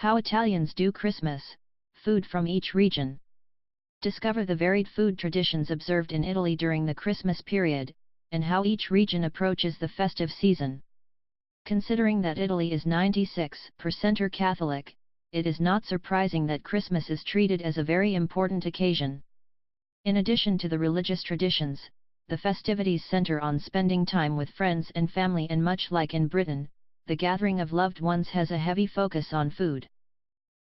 How Italians do Christmas, food from each region. Discover the varied food traditions observed in Italy during the Christmas period, and how each region approaches the festive season. Considering that Italy is 96% Catholic, it is not surprising that Christmas is treated as a very important occasion. In addition to the religious traditions, the festivities center on spending time with friends and family, and much like in Britain, the gathering of loved ones has a heavy focus on food.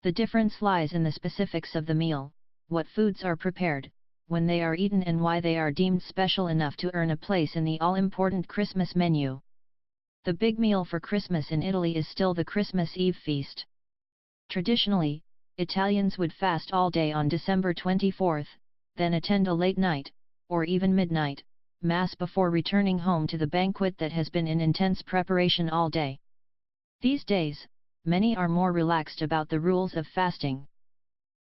The difference lies in the specifics of the meal, what foods are prepared, when they are eaten, and why they are deemed special enough to earn a place in the all-important Christmas menu. The big meal for Christmas in Italy is still the Christmas Eve feast. Traditionally, Italians would fast all day on December 24th, then attend a late night, or even midnight, mass before returning home to the banquet that has been in intense preparation all day. These days, many are more relaxed about the rules of fasting.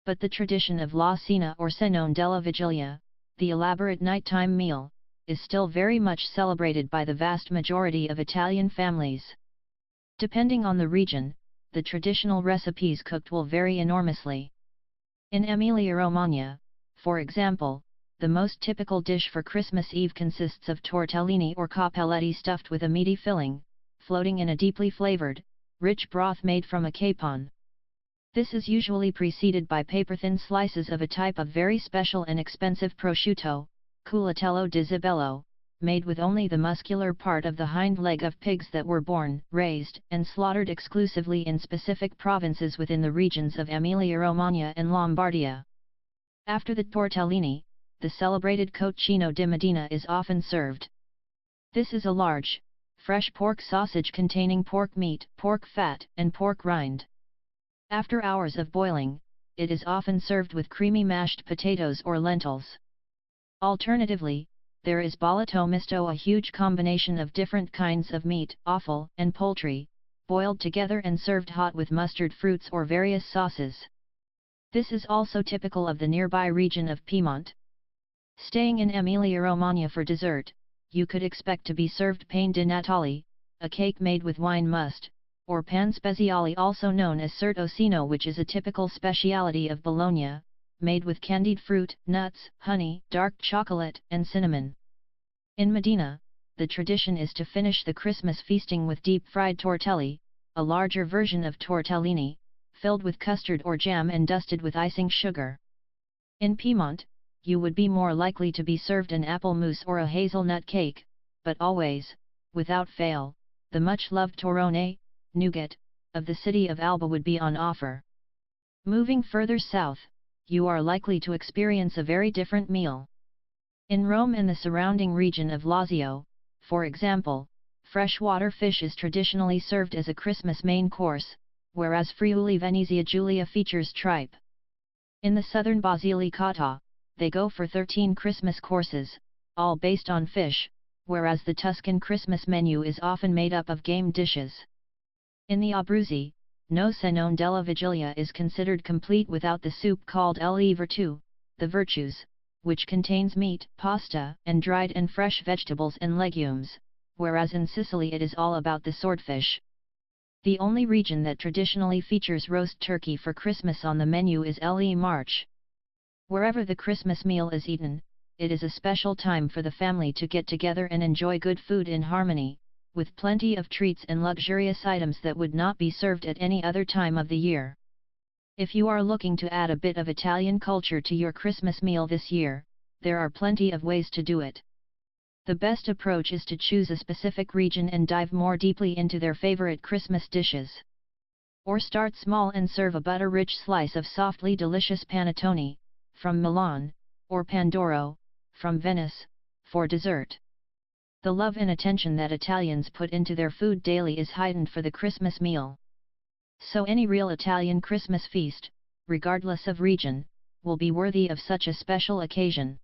But the tradition of la cena or cenone della vigilia, the elaborate nighttime meal, is still very much celebrated by the vast majority of Italian families. Depending on the region, the traditional recipes cooked will vary enormously. In Emilia-Romagna, for example, the most typical dish for Christmas Eve consists of tortellini or cappelletti stuffed with a meaty filling, floating in a deeply flavored, rich broth made from a capon. This is usually preceded by paper-thin slices of a type of very special and expensive prosciutto, culatello di zibello, made with only the muscular part of the hind leg of pigs that were born, raised, and slaughtered exclusively in specific provinces within the regions of Emilia-Romagna and Lombardia. After the tortellini, the celebrated cocchino di Modena is often served. This is a large, fresh pork sausage containing pork meat, pork fat, and pork rind. After hours of boiling, it is often served with creamy mashed potatoes or lentils. Alternatively, there is bollito misto, a huge combination of different kinds of meat, offal, and poultry, boiled together and served hot with mustard fruits or various sauces. This is also typical of the nearby region of Piedmont. Staying in Emilia-Romagna for dessert, you could expect to be served pane di Natale, a cake made with wine must, or pan speziale, also known as certosino, which is a typical speciality of Bologna, made with candied fruit, nuts, honey, dark chocolate, and cinnamon. In Modena, the tradition is to finish the Christmas feasting with deep-fried tortelli, a larger version of tortellini, filled with custard or jam and dusted with icing sugar. In Piedmont, you would be more likely to be served an apple mousse or a hazelnut cake, but always, without fail, the much-loved torrone, nougat, of the city of Alba would be on offer. Moving further south, you are likely to experience a very different meal. In Rome and the surrounding region of Lazio, for example, freshwater fish is traditionally served as a Christmas main course, whereas Friuli Venezia Giulia features tripe. In the southern Basilicata, they go for 13 Christmas courses, all based on fish, whereas the Tuscan Christmas menu is often made up of game dishes. In the Abruzzi, no cenone della vigilia is considered complete without the soup called le virtù, the virtues, which contains meat, pasta, and dried and fresh vegetables and legumes, whereas in Sicily it is all about the swordfish. The only region that traditionally features roast turkey for Christmas on the menu is le Marche. Wherever the Christmas meal is eaten, it is a special time for the family to get together and enjoy good food in harmony, with plenty of treats and luxurious items that would not be served at any other time of the year. If you are looking to add a bit of Italian culture to your Christmas meal this year, there are plenty of ways to do it. The best approach is to choose a specific region and dive more deeply into their favorite Christmas dishes. Or start small and serve a butter-rich slice of softly delicious panettone, from Milan, or pandoro, from Venice, for dessert. The love and attention that Italians put into their food daily is heightened for the Christmas meal. So any real Italian Christmas feast, regardless of region, will be worthy of such a special occasion.